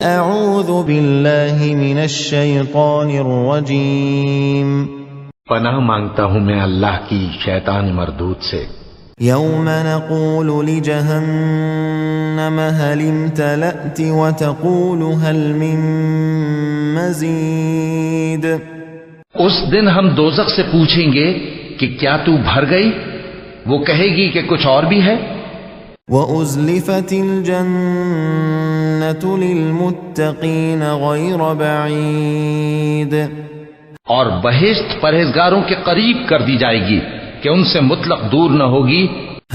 اعوذ باللہ من الشیطان الرجیم پناہ مانگتا ہوں میں اللہ کی شیطان مردود سے۔ یوم نقول لجہنم هل امتلأت وتقول هل من مزید۔ اس دن ہم دوزخ سے پوچھیں گے کہ کیا تو بھر گئی؟ وہ کہے گی کہ کچھ اور بھی ہے۔ وَأُزْلِفَتِ الْجَنَّةُ لِلْمُتَّقِينَ غَيْرَ بَعِيدٍ، اور بہشت پرہیزگاروں کے قریب کر دی جائے گی کہ ان سے مطلق دور نہ ہوگی۔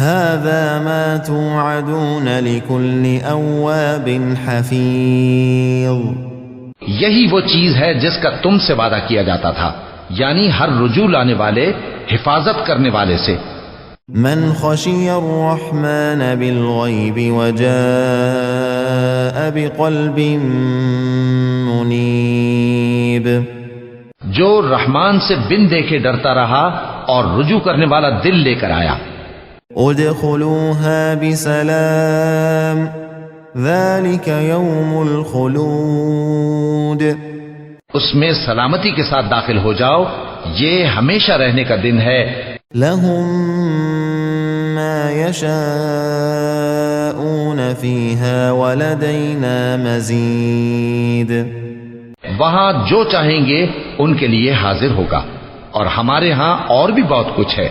هَذَا مَا تُوعَدُونَ لِكُلِّ أَوَّابٍ حَفِيظٍ، یہی وہ چیز ہے جس کا تم سے وعدہ کیا جاتا تھا، یعنی ہر رجوع لانے والے، حفاظت کرنے والے سے۔ من خشی الرحمن بالغیب وجاء بقلب منیب، جو رحمان سے بن دیکھے ڈرتا رہا اور رجوع کرنے والا دل لے کر آیا۔ ادخلوها بسلام ذلك يوم الخلود، اس میں سلامتی کے ساتھ داخل ہو جاؤ، یہ ہمیشہ رہنے کا دن ہے۔ لهم ما يشاءون فيها ولدينا مزيد، وہاں جو چاہیں گے ان کے لیے حاضر ہوگا، اور ہمارے ہاں اور بھی بہت کچھ ہے۔